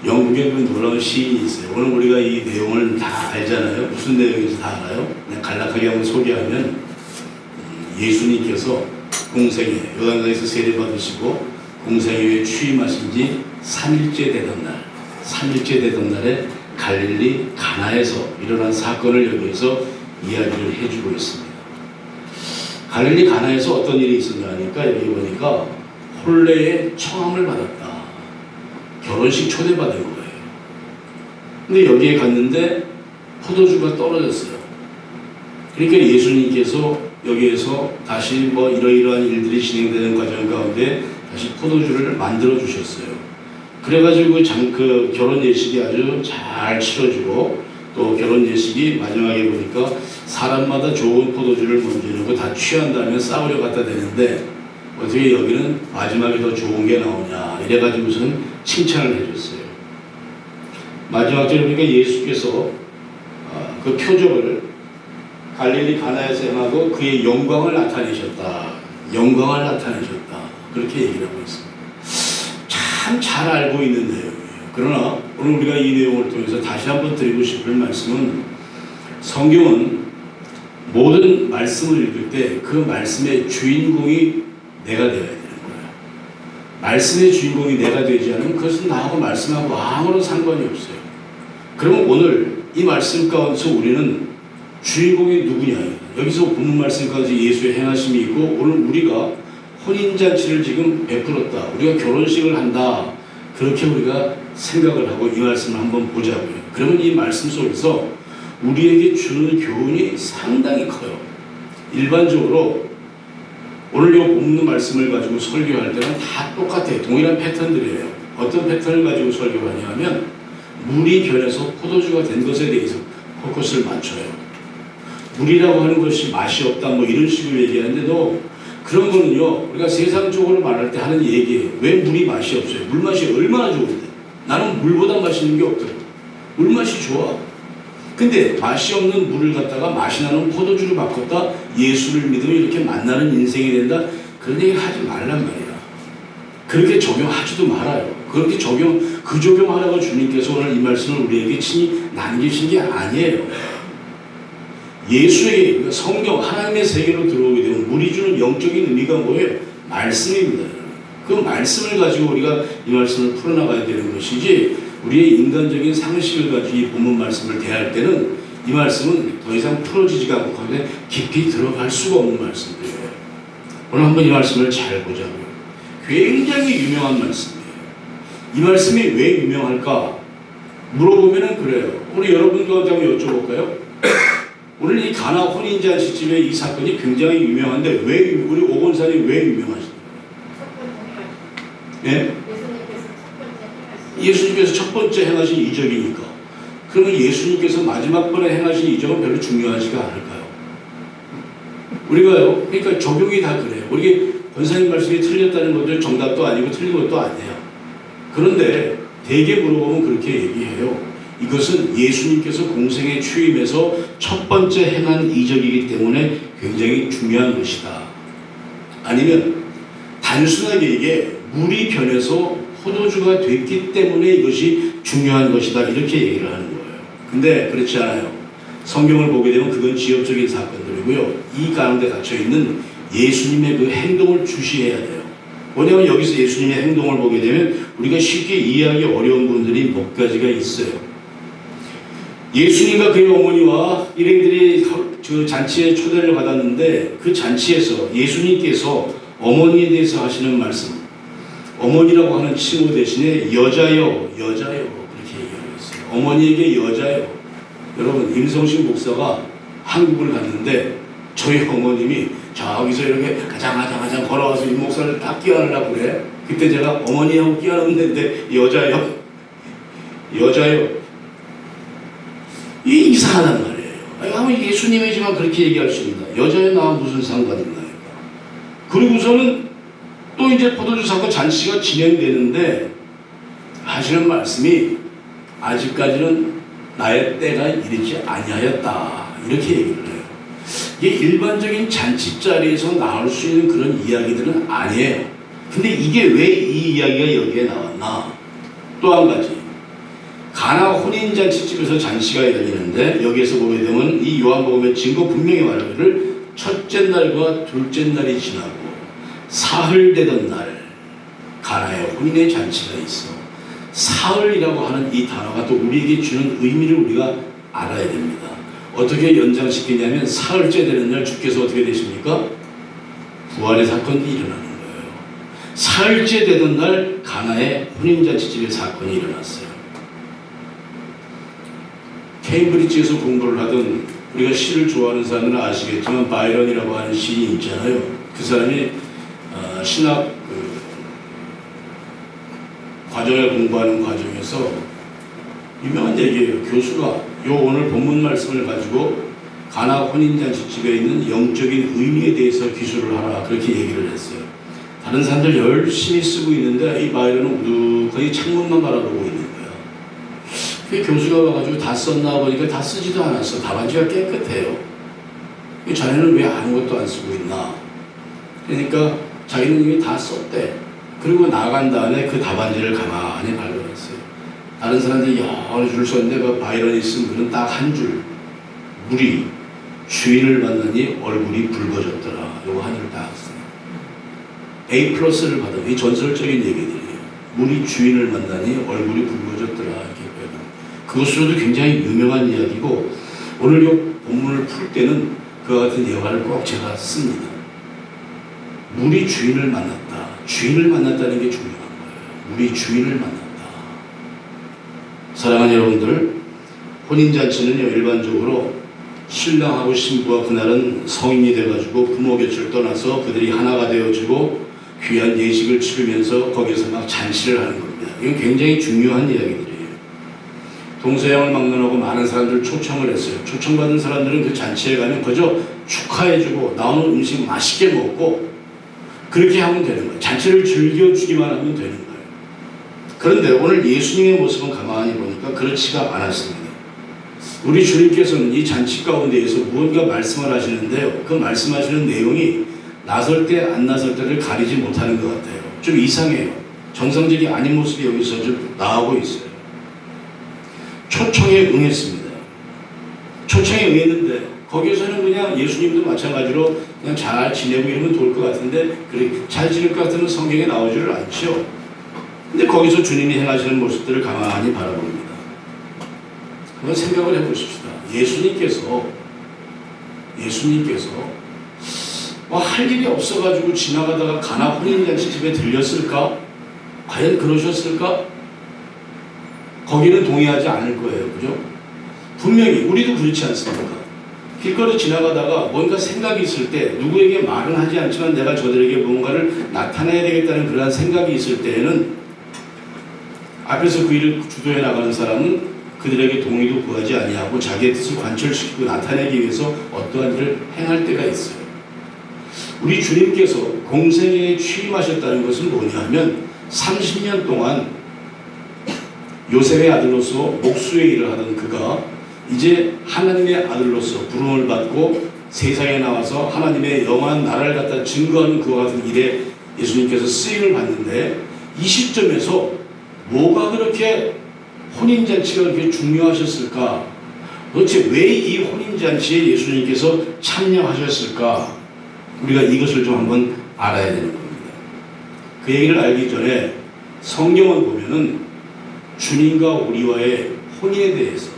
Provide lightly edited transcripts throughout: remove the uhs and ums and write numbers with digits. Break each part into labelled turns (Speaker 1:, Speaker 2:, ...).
Speaker 1: 영국에 그 놀라운 시인이 있어요. 오늘 우리가 이 내용을 다 알잖아요. 무슨 내용인지 다 알아요. 그냥 간략하게 한번 소개하면 예수님께서 공생에 요단강에서 세례받으시고 공생애에 취임하신 지 3일째 되던 날에 갈릴리 가나에서 일어난 사건을 여기에서 이야기를 해주고 있습니다. 갈릴리 가나에서 어떤 일이 있었냐 하니까 여기 보니까 혼례의 청함을 받았다. 결혼식 초대받은 거예요. 근데 여기에 갔는데 포도주가 떨어졌어요. 그러니까 예수님께서 여기에서 다시 뭐 이러이러한 일들이 진행되는 과정 가운데 다시 포도주를 만들어 주셨어요. 그래가지고 그 결혼 예식이 아주 잘 치러지고 또 결혼 예식이 마지막에 보니까 사람마다 좋은 포도주를 먼저 넣고 다 취한 다음에 싸우려 갖다 대는데 어떻게 여기는 마지막에 더 좋은 게 나오냐 이래가지고서는 칭찬을 해줬어요. 마지막 절에 보니까 예수께서 그 표적을 갈릴리 가나에서 행하고 그의 영광을 나타내셨다. 그렇게 얘기를 하고 있습니다. 참 잘 알고 있는 내용이에요. 그러나 오늘 우리가 이 내용을 통해서 다시 한번 드리고 싶은 말씀은 성경은 모든 말씀을 읽을 때 그 말씀의 주인공이 내가 되어야 되는 거예요. 말씀의 주인공이 내가 되지 않으면 그것은 나하고 말씀하고 아무런 상관이 없어요. 그러면 오늘 이 말씀 가운데서 우리는 주인공이 누구냐? 여기서 본문 말씀 가운데 예수의 행하심이 있고 오늘 우리가 혼인잔치를 지금 베풀었다. 우리가 결혼식을 한다. 그렇게 우리가 생각을 하고 이 말씀을 한번 보자고요. 그러면 이 말씀 속에서 우리에게 주는 교훈이 상당히 커요. 일반적으로 오늘 이 본문 말씀을 가지고 설교할 때는 다 똑같아요. 동일한 패턴들이에요. 어떤 패턴을 가지고 설교하냐 하면 물이 변해서 포도주가 된 것에 대해서 포커스를 맞춰요. 물이라고 하는 것이 맛이 없다 뭐 이런 식으로 얘기하는데도 그런 거는요 우리가 세상적으로 말할 때 하는 얘기예요. 왜 물이 맛이 없어요? 물맛이 얼마나 좋은데 나는 물보다 맛있는 게 없더라고. 물맛이 좋아. 근데 맛이 없는 물을 갖다가 맛이 나는 포도주로 바꿨다. 예수를 믿으면 이렇게 만나는 인생이 된다. 그런 얘기를 하지 말란 말이야. 그렇게 적용하지도 말아요. 그렇게 적용하라고 주님께서 오늘 이 말씀을 우리에게 친히 남기신 게 아니에요. 예수에게 그러니까 성경 하나님의 세계로 들어오게 되면 물이 주는 영적인 의미가 뭐예요? 말씀입니다. 그 말씀을 가지고 우리가 이 말씀을 풀어나가야 되는 것이지 우리의 인간적인 상식을 가지고 이 본문 말씀을 대할 때는 이 말씀은 더 이상 풀어지지가 않고 거기에 깊이 들어갈 수가 없는 말씀이에요. 오늘 한번 이 말씀을 잘 보자고요. 굉장히 유명한 말씀이에요. 이 말씀이 왜 유명할까? 물어보면은 그래요. 우리 여러분들한테 한번 여쭤볼까요? 오늘 이 가나 혼인잔치집의 이 사건이 굉장히 유명한데 왜 우리 오건산이 왜 유명하시나요? 예? 예수님께서 첫 번째 행하신 이적이니까. 그러면 예수님께서 마지막 번에 행하신 이적은 별로 중요하지가 않을까요? 우리가요, 그러니까 적용이 다 그래요. 우리 권사님 말씀이 틀렸다는 것도 정답도 아니고 틀린 것도 아니에요. 그런데 대개 물어보면 그렇게 얘기해요. 이것은 예수님께서 공생에 취임해서 첫 번째 행한 이적이기 때문에 굉장히 중요한 것이다. 아니면 단순하게 이게 물이 변해서 포도주가 됐기 때문에 이것이 중요한 것이다. 이렇게 얘기를 하는 거예요. 근데 그렇지 않아요. 성경을 보게 되면 그건 지엽적인 사건들이고요. 이 가운데 갇혀있는 예수님의 그 행동을 주시해야 돼요. 왜냐하면 여기서 예수님의 행동을 보게 되면 우리가 쉽게 이해하기 어려운 부분들이 몇 가지가 있어요. 예수님과 그의 어머니와 일행들이 그 잔치에 초대를 받았는데 그 잔치에서 예수님께서 어머니에 대해서 하시는 말씀, 어머니라고 하는 칭호 대신에 여자여 그렇게 얘기하고 있어요. 어머니에게 여자여. 여러분 임성식 목사가 한국을 갔는데 저희 어머님이 저기서 이렇게 가장가장 걸어와서 이 목사를 딱 끼워넣으려고 그래. 그때 제가 어머니하고 끼워넣는데 여자여 이 이상하단 말이에요. 아무 예수님이지만 그렇게 얘기할 수 있나? 여자에 나와 무슨 상관이 있나요? 그리고서는 또 이제 포도주 사건 잔치가 진행되는데 하시는 말씀이 아직까지는 나의 때가 이르지 아니하였다. 이렇게 얘기를 해요. 이게 일반적인 잔치 자리에서 나올 수 있는 그런 이야기들은 아니에요. 근데 이게 왜 이 이야기가 여기에 나왔나? 또 한 가지. 가나 혼인잔치집에서 잔치가 열리는데 여기에서 보게 되면 이 요한복음의 증거 분명히 말하기를 첫째 날과 둘째 날이 지나고 사흘 되던 날 가나의 혼인의 잔치가 있어. 사흘이라고 하는 이 단어가 또 우리에게 주는 의미를 우리가 알아야 됩니다. 어떻게 연장시키냐면 사흘째 되는 날 주께서 어떻게 되십니까? 부활의 사건이 일어나는 거예요. 사흘째 되던 날 가나의 혼인잔치집의 사건이 일어났어요. 케임브리지에서 공부를 하던 우리가 시를 좋아하는 사람들은 아시겠지만 바이런이라고 하는 시인이 있잖아요. 그 사람이 신학 과정을 공부하는 과정에서 유명한 얘기예요. 교수가 요 오늘 본문 말씀을 가지고 가나 혼인잔치집에 있는 영적인 의미에 대해서 기술을 하라 그렇게 얘기를 했어요. 다른 사람들 열심히 쓰고 있는데 이 바이런은 우두커니 창문만 바라보고 있는 거야. 그 교수가 와가지고 다 썼나 보니까 다 쓰지도 않았어. 답안지가 깨끗해요. 자네는 왜 아무것도 안 쓰고 있나? 그러니까 자기는 이미 다 썼대. 그리고 나간 다음에 그 답안지를 가만히 발견했어요. 다른 사람들이 여러 줄 썼는데 그 바이런이 쓴 글은 딱 한 줄. 물이 주인을 만나니 얼굴이 붉어졌더라. 요거 한 줄 딱 써요. A+를 받은 이 전설적인 얘기들이에요. 물이 주인을 만나니 얼굴이 붉어졌더라. 이렇게 그것으로도 굉장히 유명한 이야기고 오늘 요 본문을 풀 때는 그와 같은 예화를 꼭 제가 씁니다. 물이 주인을 만났다. 주인을 만났다는 게 중요한 거예요. 물이 주인을 만났다. 사랑하는 여러분들, 혼인잔치는요 일반적으로 신랑하고 신부가 그날은 성인이 돼가지고 부모 곁을 떠나서 그들이 하나가 되어지고 귀한 예식을 치르면서 거기서 막 잔치를 하는 겁니다. 이건 굉장히 중요한 이야기들이에요. 동서양을 막론하고 많은 사람들 초청을 했어요. 초청받은 사람들은 그 잔치에 가면 그저 축하해주고 나오는 음식 맛있게 먹고 그렇게 하면 되는 거예요. 잔치를 즐겨주기만 하면 되는 거예요. 그런데 오늘 예수님의 모습은 가만히 보니까 그렇지가 않았습니다. 우리 주님께서는 이 잔치 가운데에서 무언가 말씀을 하시는데요. 그 말씀하시는 내용이 나설 때 안 나설 때를 가리지 못하는 것 같아요. 좀 이상해요. 정상적이 아닌 모습이 여기서 좀 나오고 있어요. 초청에 응했습니다. 초청에 응했는데 거기에서는 그냥 예수님도 마찬가지로 그냥 잘 지내고 이러면 좋을 것 같은데 그래 잘 지낼 것 같으면 성경에 나오지를 않죠. 근데 거기서 주님이 행하시는 모습들을 가만히 바라봅니다. 한번 생각을 해보십시다. 예수님께서 뭐 할 일이 없어가지고 지나가다가 가나 혼인잔치 집에 들렸을까? 과연 그러셨을까? 거기는 동의하지 않을 거예요. 그죠? 분명히 우리도 그렇지 않습니까? 길거리 지나가다가 뭔가 생각이 있을 때 누구에게 말은 하지 않지만 내가 저들에게 뭔가를 나타내야 되겠다는 그러한 생각이 있을 때에는 앞에서 그 일을 주도해 나가는 사람은 그들에게 동의도 구하지 아니하고 자기의 뜻을 관철시키고 나타내기 위해서 어떠한 일을 행할 때가 있어요. 우리 주님께서 공생애에 취임하셨다는 것은 뭐냐 하면 30년 동안 요셉의 아들로서 목수의 일을 하던 그가 이제 하나님의 아들로서 부름을 받고 세상에 나와서 하나님의 영원한 나라를 갖다 증거하는 그와 같은 일에 예수님께서 쓰임을 받는데 이 시점에서 뭐가 그렇게 혼인잔치가 그렇게 중요하셨을까? 도대체 왜 이 혼인잔치에 예수님께서 참여하셨을까? 우리가 이것을 좀 한번 알아야 되는 겁니다. 그 얘기를 알기 전에 성경을 보면은 주님과 우리와의 혼인에 대해서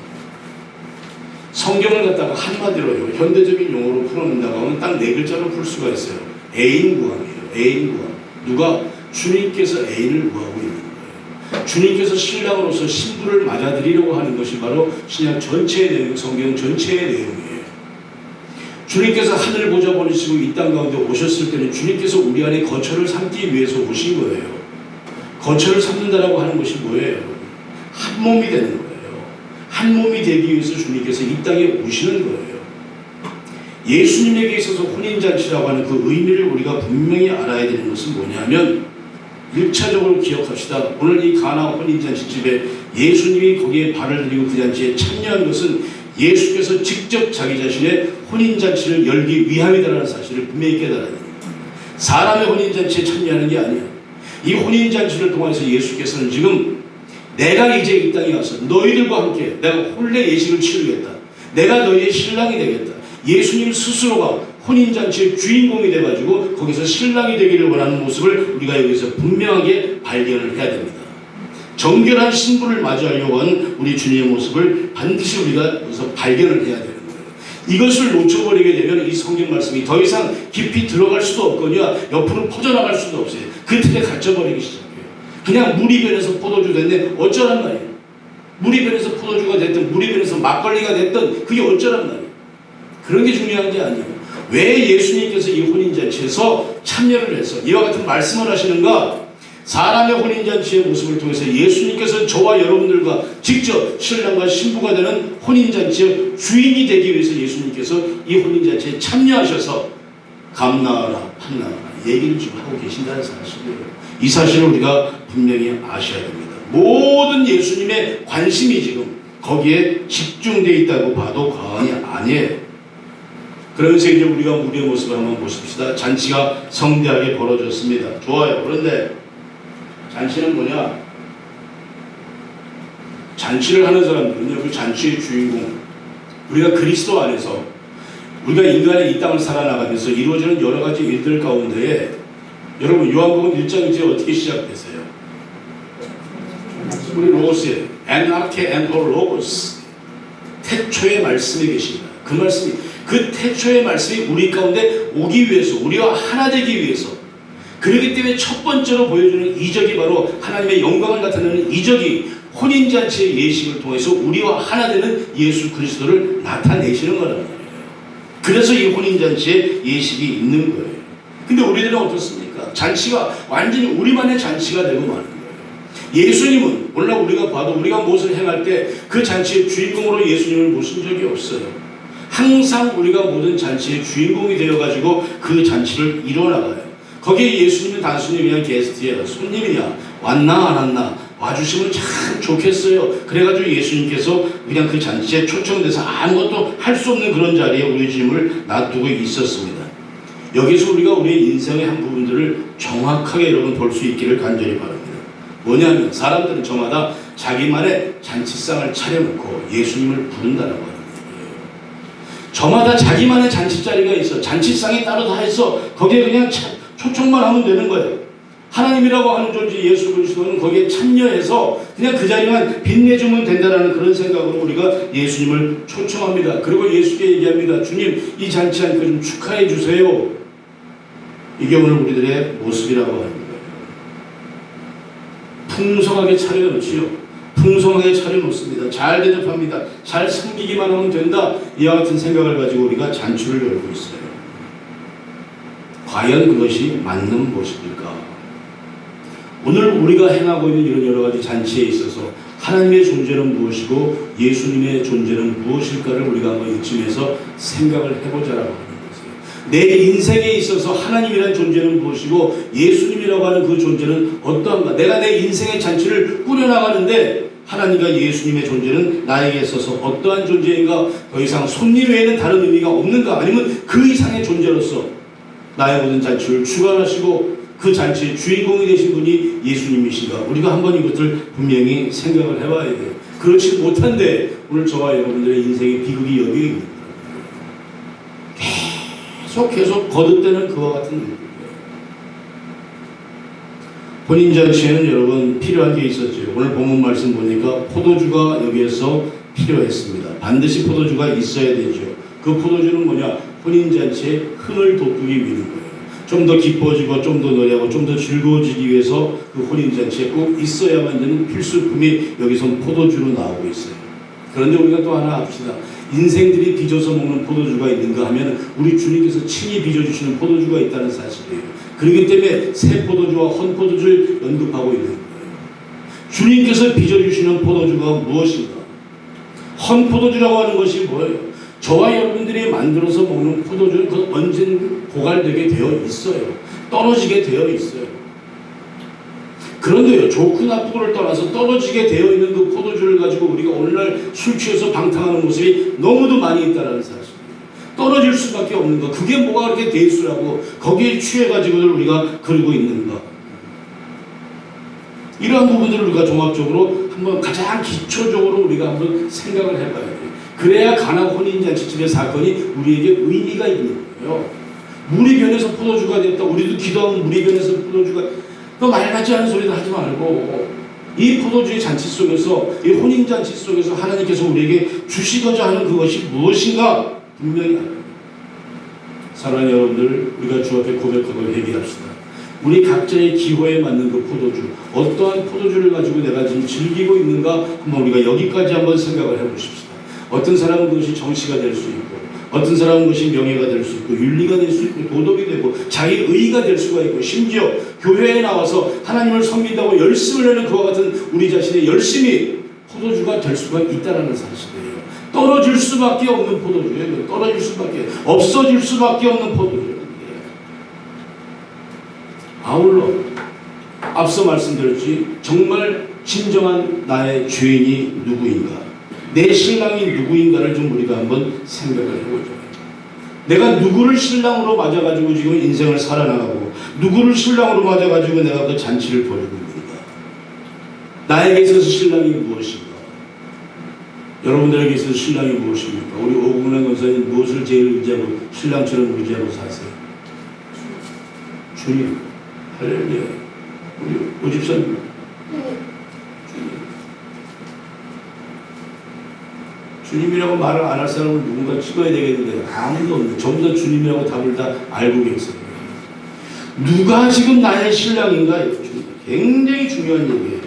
Speaker 1: 성경을 갖다가 한마디로요 현대적인 용어로 풀어낸다고 하면 딱 네 글자로 풀 수가 있어요. 애인구함이에요. 애인구함. 누가? 주님께서 애인을 구하고 있는 거예요. 주님께서 신랑으로서 신부를 맞아들이려고 하는 것이 바로 신약 전체의 내용, 성경 전체의 내용이에요. 주님께서 하늘 보좌 버리시고 이 땅 가운데 오셨을 때는 주님께서 우리 안에 거처를 삼기 위해서 오신 거예요. 거처를 삼는다라고 하는 것이 뭐예요? 한 몸이 되는 거예요. 한 몸이 되기 위해서 주님께서 이 땅에 오시는 거예요. 예수님에게 있어서 혼인잔치라고 하는 그 의미를 우리가 분명히 알아야 되는 것은 뭐냐면 1차적으로 기억합시다. 오늘 이 가나 혼인잔치 집에 예수님이 거기에 발을 들이고 그 잔치에 참여한 것은 예수께서 직접 자기 자신의 혼인잔치를 열기 위함이다라는 사실을 분명히 깨달아야 됩니다. 사람의 혼인잔치에 참여하는 게 아니에요. 이 혼인잔치를 통해서 예수께서는 지금 내가 이제 이 땅에 와서 너희들과 함께 내가 혼례 예식을 치르겠다. 내가 너희의 신랑이 되겠다. 예수님 스스로가 혼인잔치의 주인공이 돼가지고 거기서 신랑이 되기를 원하는 모습을 우리가 여기서 분명하게 발견을 해야 됩니다. 정결한 신부를 맞이하려고 하는 우리 주님의 모습을 반드시 우리가 여기서 발견을 해야 되는 거예요. 이것을 놓쳐버리게 되면 이 성경 말씀이 더 이상 깊이 들어갈 수도 없거니와 옆으로 퍼져나갈 수도 없어요. 그 틀에 갇혀버리기 시작해요. 그냥 물이 변해서 포도주 됐네 어쩌란 말이에요. 물이 변해서 포도주가 됐든 물이 변해서 막걸리가 됐든 그게 어쩌란 말이에요. 그런 게 중요한 게 아니에요. 왜 예수님께서 이 혼인잔치에서 참여를 해서 이와 같은 말씀을 하시는가? 사람의 혼인잔치의 모습을 통해서 예수님께서 저와 여러분들과 직접 신랑과 신부가 되는 혼인잔치의 주인이 되기 위해서 예수님께서 이 혼인잔치에 참여하셔서 감나하라 판나하라 얘기를 지금 하고 계신다는 사실이에요. 이 사실을 우리가 분명히 아셔야 됩니다. 모든 예수님의 관심이 지금 거기에 집중되어 있다고 봐도 과언이 아니에요. 그러면서 이제 우리가 우리의 모습을 한번 보십시다. 잔치가 성대하게 벌어졌습니다. 좋아요. 그런데 잔치는 뭐냐? 잔치를 하는 사람들은요, 그 잔치의 주인공, 우리가 그리스도 안에서 우리가 인간의 이 땅을 살아나가면서 이루어지는 여러 가지 일들 가운데에 여러분 요한복음 1장 이제 어떻게 시작되세요? 우리 로고스에 엔아르케 엔호 로고스 태초의 말씀이 계십니다. 그 말씀이 그 태초의 말씀이 우리 가운데 오기 위해서 우리와 하나 되기 위해서 그렇기 때문에 첫 번째로 보여주는 이적이 바로 하나님의 영광을 나타내는 이적이 혼인잔치의 예식을 통해서 우리와 하나 되는 예수 그리스도를 나타내시는 거란 말이에요. 그래서 이 혼인잔치의 예식이 있는 거예요. 근데 우리들은 어떻습니까? 잔치가 완전히 우리만의 잔치가 되고 마는 거예요. 예수님은 오늘 우리가 봐도 우리가 무엇을 행할 때 그 잔치의 주인공으로 예수님을 모신 적이 없어요. 항상 우리가 모든 잔치의 주인공이 되어가지고 그 잔치를 이뤄나가요. 거기에 예수님은 단순히 그냥 게스트예요. 손님이야. 왔나 안 왔나. 와주시면 참 좋겠어요. 그래가지고 예수님께서 그냥 그 잔치에 초청돼서 아무것도 할 수 없는 그런 자리에 우리 주님을 놔두고 있었습니다. 여기서 우리가 우리의 인생의 한 부분들을 정확하게 여러분 볼 수 있기를 간절히 바랍니다. 뭐냐면 사람들은 저마다 자기만의 잔치상을 차려놓고 예수님을 부른다라고 하는 거예요. 저마다 자기만의 잔치자리가 있어. 잔치상이 따로 다 있어. 거기에 그냥 초청만 하면 되는 거예요. 하나님이라고 하는 존재 예수 그리스도는 거기에 참여해서 그냥 그 자리만 빛내주면 된다는 그런 생각으로 우리가 예수님을 초청합니다. 그리고 예수께 얘기합니다. 주님 이 잔치 하니까 좀 축하해 주세요. 이게 오늘 우리들의 모습이라고 하는 거예요. 풍성하게 차려놓지요. 풍성하게 차려놓습니다. 잘 대접합니다. 잘 섬기기만 하면 된다. 이와 같은 생각을 가지고 우리가 잔치를 열고 있어요. 과연 그것이 맞는 모습일까? 오늘 우리가 행하고 있는 이런 여러 가지 잔치에 있어서 하나님의 존재는 무엇이고 예수님의 존재는 무엇일까를 우리가 한번 이쯤에서 생각을 해보자라고 하는 것이에요. 내 인생에 있어서 하나님이라는 존재는 무엇이고 예수님이라고 하는 그 존재는 어떠한가? 내가 내 인생의 잔치를 꾸려나가는데 하나님과 예수님의 존재는 나에게 있어서 어떠한 존재인가? 더 이상 손님 외에는 다른 의미가 없는가? 아니면 그 이상의 존재로서 나의 모든 잔치를 주관하시고 그 잔치의 주인공이 되신 분이 예수님이신가? 우리가 한번 이것을 분명히 생각을 해봐야 돼요. 그렇지 못한데 오늘 저와 여러분들의 인생의 비극이 여기에 있는 거예요. 계속 거듭되는 그와 같은 일이에요. 혼인잔치에는 여러분 필요한 게 있었죠. 오늘 본문 말씀 보니까 포도주가 여기에서 필요했습니다. 반드시 포도주가 있어야 되죠. 그 포도주는 뭐냐? 혼인잔치에 흥을 돋구기 위한 거예요. 좀 더 기뻐지고 좀 더 노래하고 좀 더 즐거워지기 위해서 그 혼인잔치에 꼭 있어야만 되는 필수품이 여기서 포도주로 나오고 있어요. 그런데 우리가 또 하나 합시다. 인생들이 빚어서 먹는 포도주가 있는가 하면 우리 주님께서 친히 빚어주시는 포도주가 있다는 사실이에요. 그렇기 때문에 새 포도주와 헌 포도주를 언급하고 있는 거예요. 주님께서 빚어주시는 포도주가 무엇인가? 헌 포도주라고 하는 것이 뭐예요? 저와 여러분들이 만들어서 먹는 포도주는 그 언젠가 고갈되게 되어 있어요. 떨어지게 되어 있어요. 그런데요, 좋고 나쁘고를 떠나서 떨어지게 되어 있는 그 포도주를 가지고 우리가 오늘날 술 취해서 방탕하는 모습이 너무도 많이 있다는 사실입니다. 떨어질 수밖에 없는 것. 그게 뭐가 그렇게 대수라고 거기에 취해가지고들 우리가 그러고 있는가. 이러한 부분들을 우리가 종합적으로 한번 가장 기초적으로 우리가 한번 생각을 해봐야 돼요. 그래야 가나 혼인잔치집의 사건이 우리에게 의미가 있는 거예요. 물이 변해서 포도주가 됐다. 우리도 기도하면 물이 변해서 포도주가. 말 같지 않은 소리도 하지 말고 이 포도주의 잔치 속에서, 이 혼인잔치 속에서 하나님께서 우리에게 주시고자 하는 그것이 무엇인가 분명히 알아요. 사랑하는 여러분들, 우리가 주 앞에 고백하고 회개합시다. 우리 각자의 기호에 맞는 그 포도주, 어떠한 포도주를 가지고 내가 지금 즐기고 있는가 한번 우리가 여기까지 한번 생각을 해보십시다. 어떤 사람은 그것이 정치가 될 수 있고, 어떤 사람은 그것이 명예가 될 수 있고, 윤리가 될 수 있고, 도덕이 되고, 자기 의의가 될 수가 있고, 심지어 교회에 나와서 하나님을 섬긴다고 열심을 내는 그와 같은 우리 자신의 열심이 포도주가 될 수가 있다는 사실이에요. 떨어질 수밖에 없는 포도주예요. 떨어질 수밖에, 없어질 수밖에 없는 포도주예요. 아울러 앞서 말씀드렸지, 정말 진정한 나의 주인이 누구인가, 내 신랑이 누구인가를 좀 우리가 한번 생각을 해보죠. 내가 누구를 신랑으로 맞아가지고 지금 인생을 살아나가고, 누구를 신랑으로 맞아가지고 내가 그 잔치를 벌이고 있는가. 나에게 있어서 신랑이 무엇인가, 여러분들에게 있어서 신랑이 무엇입니까? 우리 오국란 권사님 무엇을 제일 의지하고 신랑처럼 의지하고 사세요? 주님. 할렐루야. 우리 오집사님. 주님이라고 말을 안 할 사람은 누군가 찍어야 되겠는데 아무도 없네. 전부 다 주님이라고 답을 다 알고 계세요. 누가 지금 나의 신랑인가? 굉장히 중요한 얘기예요.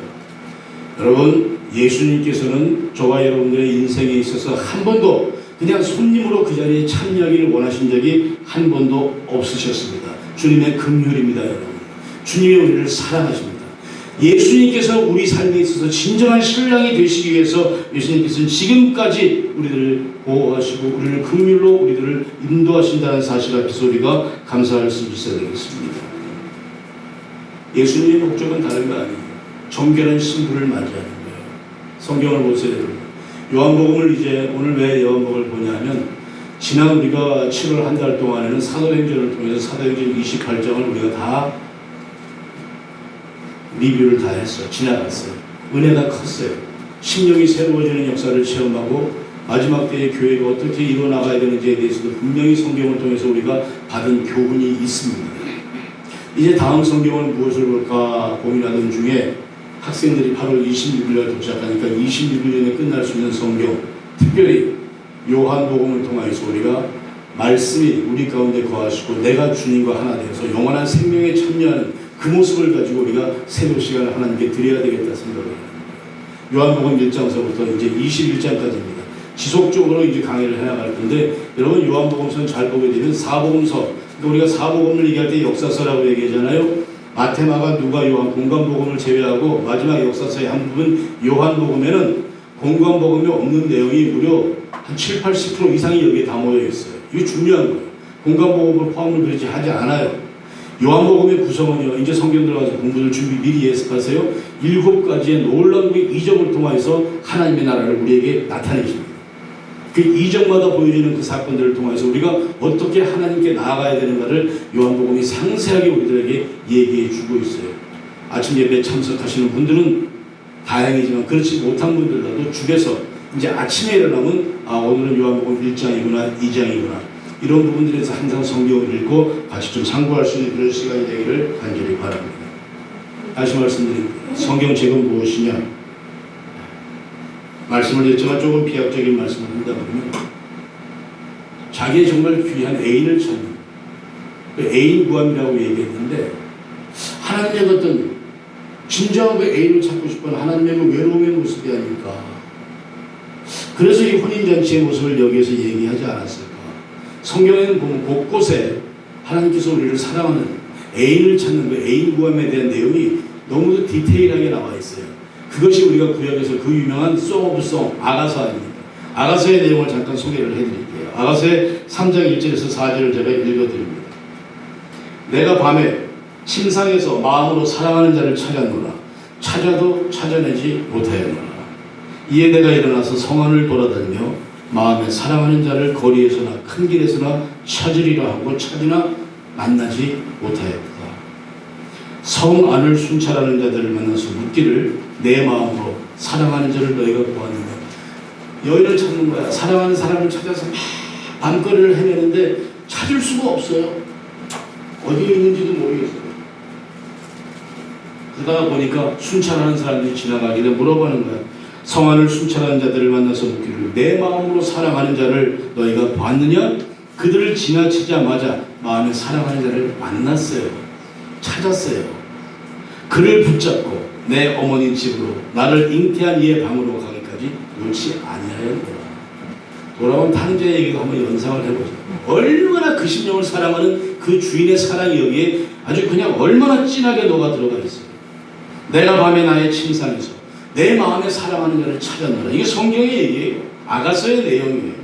Speaker 1: 여러분, 예수님께서는 저와 여러분들의 인생에 있어서 한 번도 그냥 손님으로 그 자리에 참여하기를 원하신 적이 한 번도 없으셨습니다. 주님의 긍휼입니다, 여러분. 주님이 우리를 사랑하십니다. 예수님께서 우리 삶에 있어서 진정한 신랑이 되시기 위해서 예수님께서는 지금까지 우리들을 보호하시고 우리를 긍휼로 우리들을 인도하신다는 사실 앞에서 우리가 감사할 수 있어야 되겠습니다. 예수님의 목적은 다른 거 아니에요. 정결한 신부를 맞이하는 거예요. 성경을 보세요. 요한복음을 이제 오늘 왜 요한복음을 보냐면, 지난 우리가 7월 한 달 동안에는 사도행전을 통해서 사도행전 28장을 우리가 다 리뷰를 다 했어요. 지나갔어요. 은혜가 컸어요. 심령이 새로워지는 역사를 체험하고 마지막 때의 교회가 어떻게 이루어나가야 되는지에 대해서도 분명히 성경을 통해서 우리가 받은 교훈이 있습니다. 이제 다음 성경은 무엇을 볼까 고민하던 중에 학생들이 8월 26일날 도착하니까 26일 전에 끝날 수 있는 성경, 특별히 요한복음을 통해서 우리가 말씀이 우리 가운데 거하시고 내가 주님과 하나 되어서 영원한 생명에 참여하는 그 모습을 가지고 우리가 새로 시간을 하나님께 드려야 되겠다 생각을 합니다. 요한복음 1장서부터 이제 21장까지입니다. 지속적으로 이제 강의를 해나갈 텐데, 여러분 요한복음서는 잘 보게 되면 사복음서, 우리가 사복음을 얘기할 때 역사서라고 얘기하잖아요. 마태, 마가, 누가, 요한, 공관복음을 제외하고 마지막 역사서의 한 부분 요한복음에는 공관복음에 없는 내용이 무려 한 7, 80% 이상이 여기에 다 모여 있어요. 이게 중요한 거예요. 공관복음을 포함을 그렇게 하지 않아요. 요한복음의 구성은요, 이제 성경 들어가서 공부를 준비 미리 예습하세요. 7가지의 놀라운 이적을 통해서 하나님의 나라를 우리에게 나타내십니다. 그 이적마다 보여지는 그 사건들을 통해서 우리가 어떻게 하나님께 나아가야 되는가를 요한복음이 상세하게 우리들에게 얘기해 주고 있어요. 아침 예배에 참석하시는 분들은 다행이지만 그렇지 못한 분들도 주께서 이제 아침에 일어나면 오늘은 요한복음 1장이구나 2장이구나 이런 부분들에서 항상 성경을 읽고 같이 좀 참고할 수 있는 그런 시간이 되기를 간절히 바랍니다. 다시 말씀드립니다. 성경 책은 무엇이냐? 말씀을 드렸지만 조금 비약적인 말씀을 한다면 자기의 정말 귀한 애인을 찾는 그 애인 구함이라고 얘기했는데, 하나님의 어떤 진정한 그 애인을 찾고 싶은 하나님의 그 외로움의 모습이 아닐까. 그래서 이 혼인잔치의 모습을 여기에서 얘기하지 않았을까. 성경에는 보면 곳곳에 하나님께서 우리를 사랑하는 애인을 찾는 그 애인 구함에 대한 내용이 너무도 디테일하게 나와 있어요. 그것이 우리가 구약에서 그 유명한 송 오브 송 아가서입니다. 아가서의 내용을 잠깐 소개를 해드릴게요. 아가서의 3장 1절에서 4절을 제가 읽어드립니다. 내가 밤에 침상에서 마음으로 사랑하는 자를 찾았노라. 찾아도 찾아내지 못하였노라. 이에 내가 일어나서 성안을 돌아다니며 마음에 사랑하는 자를 거리에서나 큰 길에서나 찾으리라 하고 찾으나 만나지 못하였다. 성 안을 순찰하는 자들을 만나서 묻기를 내 마음으로 사랑하는 자를 너희가 보았느냐. 여인을 찾는 거야. 사랑하는 사람을 찾아서 막 밤거리를 헤매는데 찾을 수가 없어요. 어디에 있는지도 모르겠어요. 그러다가 보니까 순찰하는 사람들이 지나가길래 물어보는 거야. 성 안을 순찰하는 자들을 만나서 묻기를 내 마음으로 사랑하는 자를 너희가 봤느냐? 그들을 지나치자마자 마음에 사랑하는 자를 만났어요. 찾았어요. 그를 붙잡고 내 어머니 집으로 나를 잉태한 이의 방으로 가기까지 놓지 아니하였노라. 돌아온 탕자의 얘기도 한번 연상을 해보자. 얼마나 그 심령을 사랑하는 그 주인의 사랑이 여기에 아주 그냥 얼마나 진하게 녹아 들어가 있어요. 내가 밤에 나의 침상에서 내 마음에 사랑하는 자를 찾았노라. 이게 성경의 얘기예요. 아가서의 내용이에요.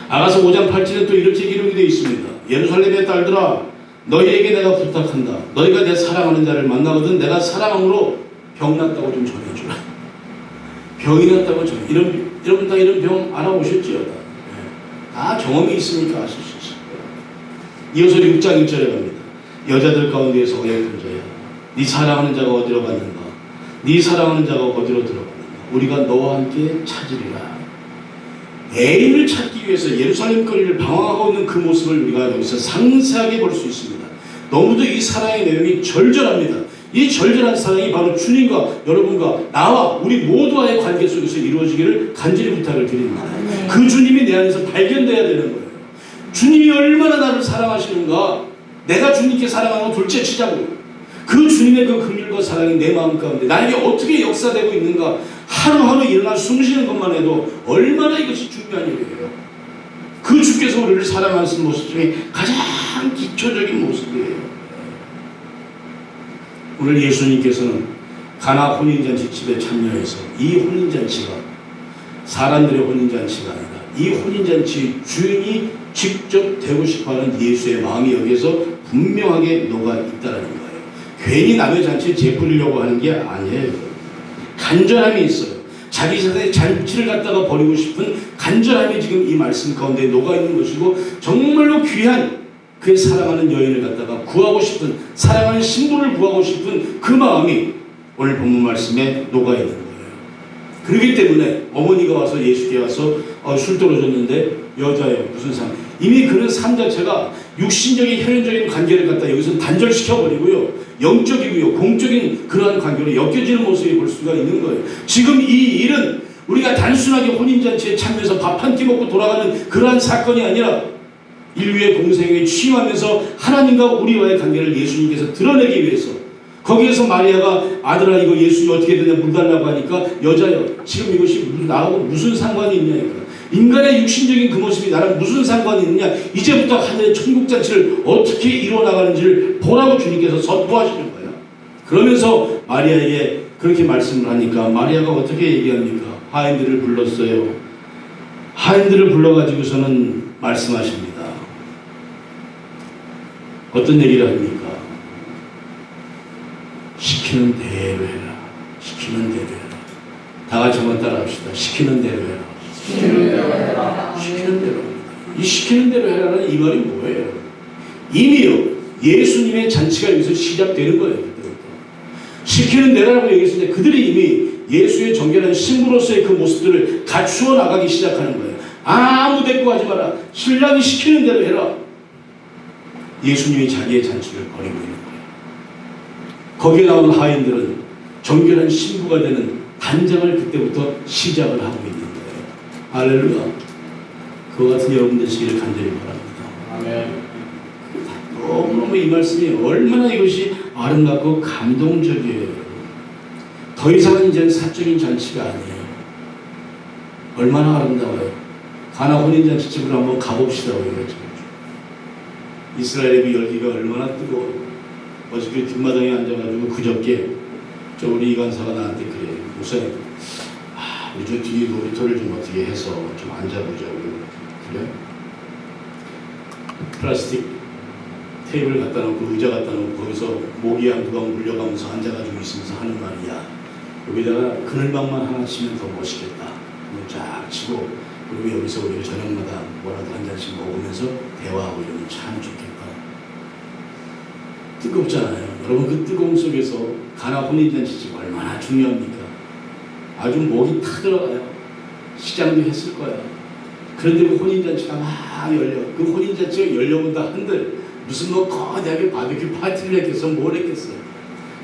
Speaker 1: 아가서 5장 8절에 또 이렇게 기록이 되어 있습니다. 예루살렘의 딸들아 너희에게 내가 부탁한다. 너희가 내 사랑하는 자를 만나거든 내가 사랑함으로 병났다고 좀 전해주라. 병이 났다고 전해. 여러분 다 이런 병 알아보셨지요? 다 경험이 있으니까 아실 수 있을 거예요. 이어서 6장 1절에 갑니다. 여자들 가운데에서 어여쁜 자야 네 사랑하는 자가 어디로 갔는가? 네 사랑하는 자가 어디로 들어갔는가? 우리가 너와 함께 찾으리라. 애인을 찾기 위해서 예루살렘 거리를 방황하고 있는 그 모습을 우리가 여기서 상세하게 볼 수 있습니다. 너무도 이 사랑의 내용이 절절합니다. 이 절절한 사랑이 바로 주님과 여러분과 나와 우리 모두와의 관계 속에서 이루어지기를 간절히 부탁을 드립니다. 그 주님이 내 안에서 발견돼야 되는 거예요. 주님이 얼마나 나를 사랑하시는가, 내가 주님께 사랑하는 거 둘째 치자고. 그 주님의 그 긍휼과 사랑이 내 마음 가운데 나에게 어떻게 역사되고 있는가, 하루하루 일어나 숨쉬는 것만 해도 얼마나 이것이 중요한 일이에요. 그 주께서 우리를 사랑하시는 모습 중에 가장 기초적인 모습이에요. 오늘 예수님께서는 가나 혼인잔치 집에 참여해서 이 혼인잔치가 사람들의 혼인잔치가 아니라 이 혼인잔치 주인이 직접 되고 싶어하는 예수의 마음이 여기에서 분명하게 녹아 있다는 거예요. 괜히 남의 잔치에 재뿌리려고 하는 게 아니에요. 간절함이 있어요. 자기 자신의 잔치를 갖다가 버리고 싶은 간절함이 지금 이 말씀 가운데 녹아있는 것이고, 정말로 귀한 그의 사랑하는 여인을 갖다가 구하고 싶은, 사랑하는 신부를 구하고 싶은 그 마음이 오늘 본문 말씀에 녹아있는 거예요. 그렇기 때문에 어머니가 와서 예수께 와서 술 떨어졌는데 여자예요. 무슨 상? 이미 그런 삶 자체가 육신적인 혈연적인 관계를 갖다 여기서 단절시켜버리고요, 영적이고요 공적인 그러한 관계로 엮여지는 모습을 볼 수가 있는 거예요. 지금 이 일은 우리가 단순하게 혼인잔치에 참여해서 밥 한 끼 먹고 돌아가는 그러한 사건이 아니라 인류의 공생에 취임하면서 하나님과 우리와의 관계를 예수님께서 드러내기 위해서, 거기에서 마리아가 아들아 이거 예수님 어떻게 되냐 물달라고 하니까 여자여 지금 이것이 나하고 무슨 상관이 있냐니까, 인간의 육신적인 그 모습이 나랑 무슨 상관이 있느냐, 이제부터 하늘의 천국잔치를 어떻게 이루어나가는지를 보라고 주님께서 선포하시는 거예요. 그러면서 마리아에게 그렇게 말씀을 하니까 마리아가 어떻게 얘기합니까? 하인들을 불렀어요. 하인들을 불러가지고서는 말씀하십니다. 어떤 얘기를 합니까? 시키는 대로 해라. 시키는 대로 해라. 다 같이 한번 따라 합시다. 시키는 대로 해라. 시키는 대로 해라. 시키는 대로. 이 시키는 대로 해라는 이 말이 뭐예요? 이미요 예수님의 잔치가 여기서 시작되는 거예요. 그때부터. 시키는 대로라고 얘기했을 때 그들이 이미 예수의 정결한 신부로서의 그 모습들을 갖추어 나가기 시작하는 거예요. 아무 대꾸하지 마라. 신랑이 시키는 대로 해라. 예수님이 자기의 잔치를 벌이고 있는 거예요. 거기에 나온 하인들은 정결한 신부가 되는 단장을 그때부터 시작을 하고 있는 거예요. 할렐루야. 그와 같은 여러분 되시기를 간절히 바랍니다. 아멘. 너무너무 이 말씀이 얼마나 이것이 아름답고 감동적이에요. 더 이상은 이제는 사적인 잔치가 아니에요. 얼마나 아름다워요. 가나 혼인잔치집으로 한번 가봅시다. 이스라엘의 그 열기가 얼마나 뜨거워요. 어저께 뒷마당에 앉아가지고 그저께 저 우리 이관사가 나한테 그래, 목사님 우리 저 뒤에 놀이터를 좀 어떻게 해서 좀 앉아보자고. 그래? 플라스틱 테이블 갖다 놓고 의자 갖다 놓고 거기서 모기 한 두방 물려가면서 앉아가지고 있으면서 하는 말이야. 여기다가 그늘방만 하나 치면 더 멋있겠다. 쫙 치고 그리고 여기서 우리 저녁마다 뭐라도 한 잔씩 먹으면서 대화하고 이러면 참 좋겠다. 뜨겁잖아요. 여러분 그 뜨거움 속에서 가나 혼인잔치가 얼마나 중요합니까? 아주 목이 타 들어가요. 시장도 했을 거야. 그런데 그 혼인잔치가 막 열려. 그 혼인잔치가 열려본다 한들 무슨 뭐 거대하게 바비큐 파티를 했겠어? 뭘 했겠어?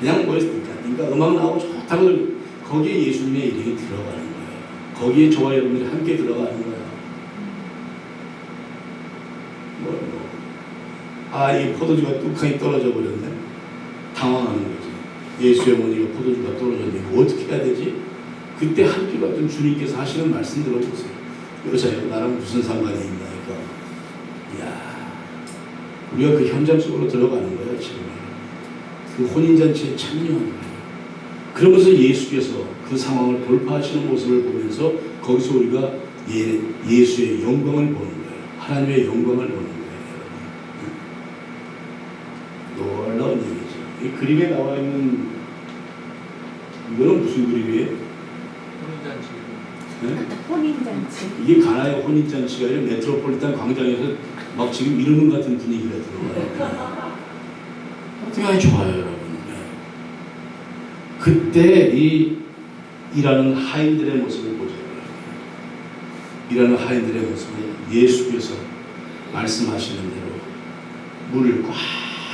Speaker 1: 그냥 뭐 했습니까? 그러니까 음악 나오고 좋다고 거기에 예수님의 이름이 들어가는 거예요. 거기에 저와 여러분들이 함께 들어가는 거예요. 이 포도주가 뚝하니 떨어져 버렸네. 당황하는 거지. 예수의 어머니가 포도주가 떨어졌는데 뭐 어떻게 해야 되지? 그때 한 줄 같은 주님께서 하시는 말씀 들어보세요. 여자예요. 나랑 무슨 상관이 있나? 이야, 우리가 그 현장 속으로 들어가는 거예요. 지금 그 혼인잔치에 참여하는 거예요. 그러면서 예수께서 그 상황을 돌파하시는 모습을 보면서 거기서 우리가 예수의 영광을 보는 거예요. 하나님의 영광을 보는 거예요. 놀라운 얘기죠. 이 그림에 나와 있는 이거는 무슨 그림이에요?
Speaker 2: 혼인잔치.
Speaker 1: 네?
Speaker 3: 혼인잔치.
Speaker 1: 이게 가나의 혼인잔치가 아니라 메트로폴리탄 광장에서 막 지금 이러는 같은 분위기가 들어와요. 굉장히 좋아요, 여러분. 그때 이 일하는 하인들의 모습을 보죠. 일하는 하인들의 모습을 예수께서 말씀하시는 대로 물을 꽉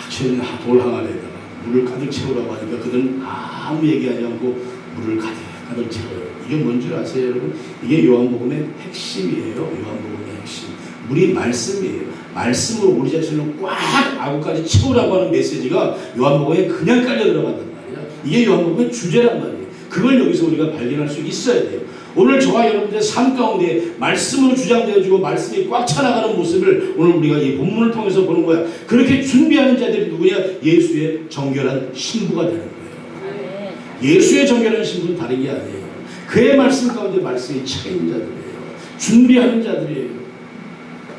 Speaker 1: 채운 돌 항아리에다가 물을 가득 채우라고 하니까 그들은 아무 얘기하지 않고 물을 가득 채워요. 이게 뭔 줄 아세요, 여러분? 이게 요한복음의 핵심이에요. 요한복음의 핵심. 물이 말씀이에요. 말씀으로 우리 자신을 꽉 아구까지 채우라고 하는 메시지가 요한복음에 그냥 깔려 들어간단 말이야. 이게 요한복음의 주제란 말이에요. 그걸 여기서 우리가 발견할 수 있어야 돼요. 오늘 저와 여러분들의 삶 가운데 말씀으로 주장되어지고 말씀이 꽉 차나가는 모습을 오늘 우리가 이 본문을 통해서 보는 거야. 그렇게 준비하는 자들이 누구냐? 예수의 정결한 신부가 되는 거예요. 예수의 정결한 신부는 다른 게 아니에요. 그의 말씀 가운데 말씀이 차 있는 자들이에요. 준비하는 자들이에요.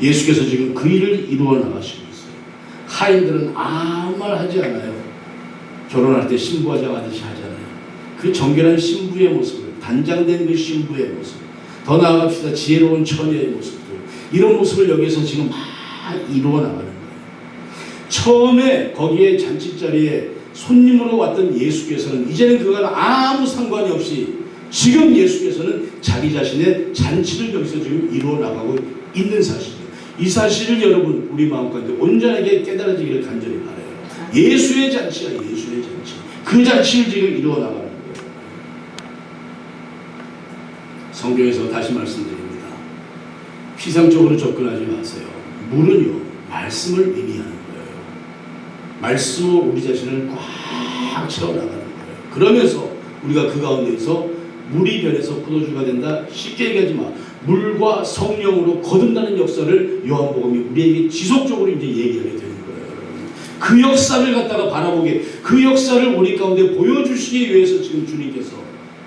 Speaker 1: 예수께서 지금 그 일을 이루어 나가시고 있어요. 하인들은 아무 말 하지 않아요. 결혼할 때 신부하자고 하듯이 하잖아요. 그 정결한 신부의 모습을, 단장된 그 신부의 모습, 더 나아갑시다. 지혜로운 처녀의 모습들, 이런 모습을 여기서 지금 막 이루어 나가는 거예요. 처음에 거기에 잔치자리에 손님으로 왔던 예수께서는 이제는 그거는 아무 상관이 없이 지금 예수께서는 자기 자신의 잔치를 여기서 지금 이루어 나가고 있는 사실이에요. 이 사실을 여러분 우리 마음 가운데 온전하게 깨달아지기를 간절히 바라요. 예수의 잔치야, 예수의 잔치. 그 잔치를 지금 이루어 나가는 거예요. 성경에서 다시 말씀드립니다. 피상적으로 접근하지 마세요. 물은요, 말씀을 의미하는 거예요. 말씀으로 우리 자신을 꽉 채워나가는 거예요. 그러면서 우리가 그 가운데서 물이 변해서 포도주가 된다. 쉽게 얘기하지 마. 물과 성령으로 거듭나는 역사를 요한복음이 우리에게 지속적으로 이제 얘기하게 되는 거예요. 그 역사를 갖다가 바라보게, 그 역사를 우리 가운데 보여주시기 위해서 지금 주님께서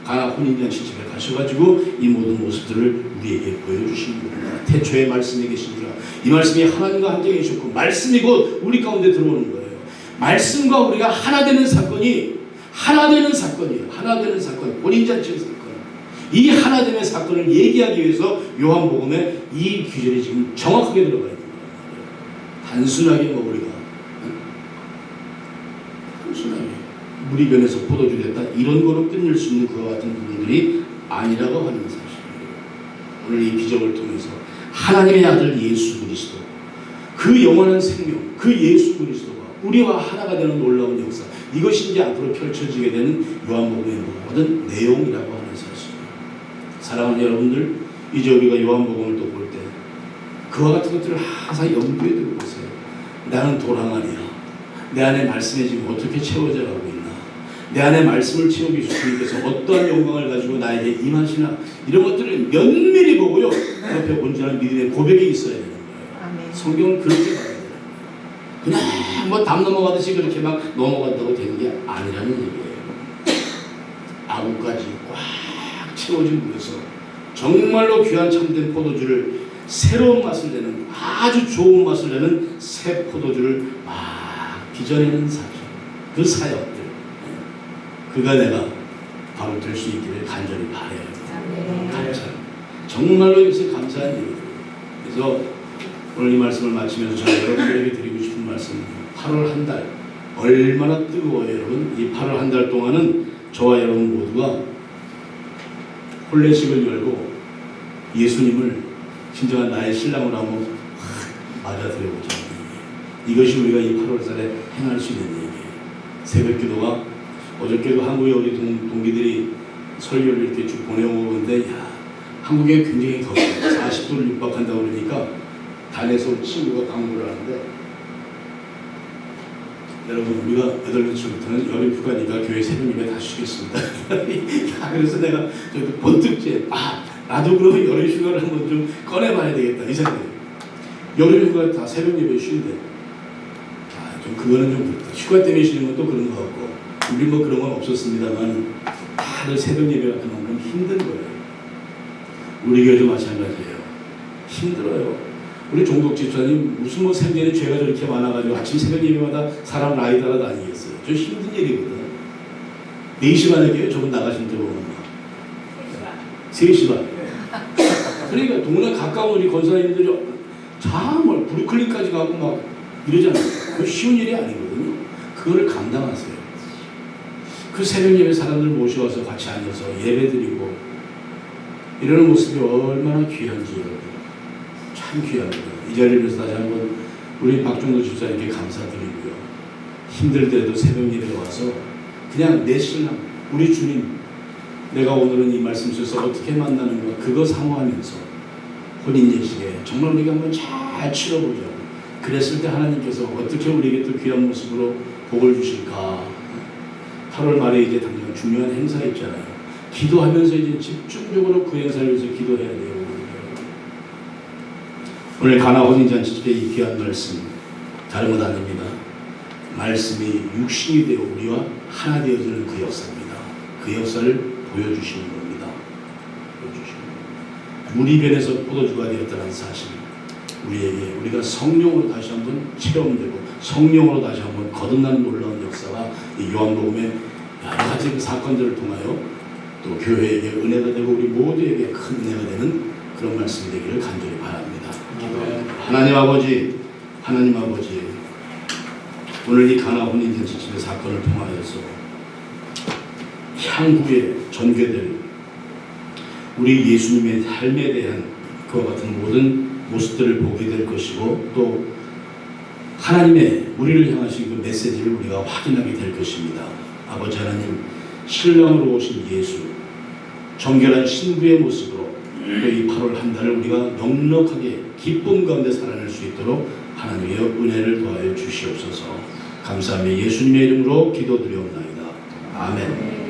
Speaker 1: 가나 혼인잔치 집에 가셔가지고 이 모든 모습들을 우리에게 보여주신 겁니다. 태초에 말씀이 계시니라. 이 말씀이 하나님과 함께 계셨고 말씀이 곧 우리 가운데 들어오는 거예요. 말씀과 우리가 하나 되는 사건이 하나되는 사건, 혼인잔치의 사건. 이 하나됨의 사건을 얘기하기 위해서 요한복음에 이 규절이 지금 정확하게 들어가 있는 거예요. 단순하게 우리가 단순하게 물이 변해서 포도주 됐다 이런 거로 끝낼 수 있는 그와 같은 부분들이 아니라고 하는 사실이에요. 오늘 이 기적을 통해서 하나님의 아들 예수 그리스도, 그 영원한 생명, 그 예수 그리스도가 우리와 하나가 되는 놀라운 역사, 이것이 이제 앞으로 펼쳐지게 되는 요한복음의 모든 내용이라고 하는 사실이에요. 사랑하는 여러분들, 이제 우리가 요한복음을 또 볼 때 그와 같은 것들을 항상 염두에 두고 보세요. 나는 도랑아리야. 내 안에 말씀이 지금 어떻게 채워져 가고 있나? 내 안에 말씀을 채우기 위해서 주님께서 어떠한 영광을 가지고 나에게 임하시나? 이런 것들을 면밀히 보고요. 옆에 온전한 믿음의 고백이 있어야 되는 거예요.
Speaker 3: 아멘.
Speaker 1: 성경은 그렇게 봐야 돼요. 그냥 뭐 담 넘어가듯이 그렇게 막 넘어간다고 되는 게 아니라는 얘기예요. 아구까지 꽉 채워진 물에서 정말로 귀한 참된 포도주를, 새로운 맛을 내는, 아주 좋은 맛을 내는 새 포도주를 막 빚어내는 사실, 그 사역들, 그가 내가 바로 될 수 있기를 간절히 바라요. 감사. 정말로 이것이 감사한 일이에요. 그래서 오늘 이 말씀을 마치면서 저는 여러분들에게 드리고 싶은 말씀은 8월 한 달 얼마나 뜨거워요, 여러분. 이 8월 한 달 동안은 저와 여러분 모두가 혼례식을 열고 예수님을 진정한 나의 신랑으로 한번 맞아들여보자. 이것이 우리가 이 8월달에 행할 수 있는 얘기예요. 새벽 기도가 어저께도 한국의 우리 동기들이 설교를 이렇게 쭉 보내오고 있는데, 한국에 굉장히 덥고 40도를 육박한다고 그러니까 단에서 친구가 강구를 하는데, 여러분, 우리가 8시부터는 여름 휴가니까 교회 새벽 예배 다 쉬겠습니다. 그래서 내가 번뜩 나도 그러면 여름 휴가를 한번 좀 꺼내봐야 되겠다 이 생각이에요. 여름 휴가 다 새벽 예배 쉰대. 좀 그거는 좀 그렇다. 휴가 때문에 쉬는 건 또 그런 것 같고, 우리 뭐 그런 건 없었습니다만 다들 새벽 예배 같은 건 힘든 거예요. 우리 교회도 마찬가지예요. 힘들어요. 우리 종독 집사님 무슨 뭐 생전에 죄가 저렇게 많아가지고 아침 새벽 예배마다 사람 라이다가 다니겠어요. 좀 힘든 일이거든. 4시 반에 교회 저분 나가신 줄 모르는 거. 3시 반. 그러니까 동네 가까운 우리 권사님들이 정말 브루클린까지 가고 막 이러잖아요. 그거 쉬운 일이 아니거든요. 그거를 감당하세요. 그 새벽 예배 사람들 모셔와서 같이 앉아서 예배 드리고 이러는 모습이 얼마나 귀한지 여러분. 참 귀합니다. 이 자리를 위해서 다시 한번 우리 박종도 집사님께 감사드리고요. 힘들 때도 새벽 예배에 와서 그냥 내 신랑, 우리 주님, 내가 오늘은 이 말씀 속에서 어떻게 만나는가 그거 사모하면서 혼인 예식에 정말 우리가 한번 잘 치러보자. 그랬을 때 하나님께서 어떻게 우리에게 또 귀한 모습으로 복을 주실까. 8월 말에 이제 당장 중요한 행사 있잖아요. 기도하면서 이제 집중적으로 그 행사를 위해서 기도해야 돼요. 오늘 가나 혼인잔치 때 이 귀한 말씀 다른 것 아닙니다. 말씀이 육신이 되어 우리와 하나 되어지는 그 역사입니다. 그 역사를 보여주시는 겁니다. 물이 변해서 포도주가 되었다는 사실, 우리에게 우리가 성령으로 다시 한번 체험되고 성령으로 다시 한번 거듭나는 놀라운 역사가 이 요한복음의 여러 가지 그 사건들을 통하여 또 교회에게 은혜가 되고 우리 모두에게 큰 은혜가 되는 그런 말씀이 되기를 간절히 바랍니다. 하나님 아버지, 하나님 아버지, 오늘 이 가나 혼인잔치집의 사건을 통하여서 향후에 전개될 우리 예수님의 삶에 대한 그와 같은 모든 모습들을 보게 될 것이고, 또 하나님의 우리를 향하신 그 메시지를 우리가 확인하게 될 것입니다. 아버지 하나님, 신랑으로 오신 예수, 정결한 신부의 모습으로 이 8월 한 달을 우리가 넉넉하게 기쁨 가운데 살아낼 수 있도록 하나님의 은혜를 더하여 주시옵소서. 감사하며 예수님의 이름으로 기도드리옵나이다. 아멘.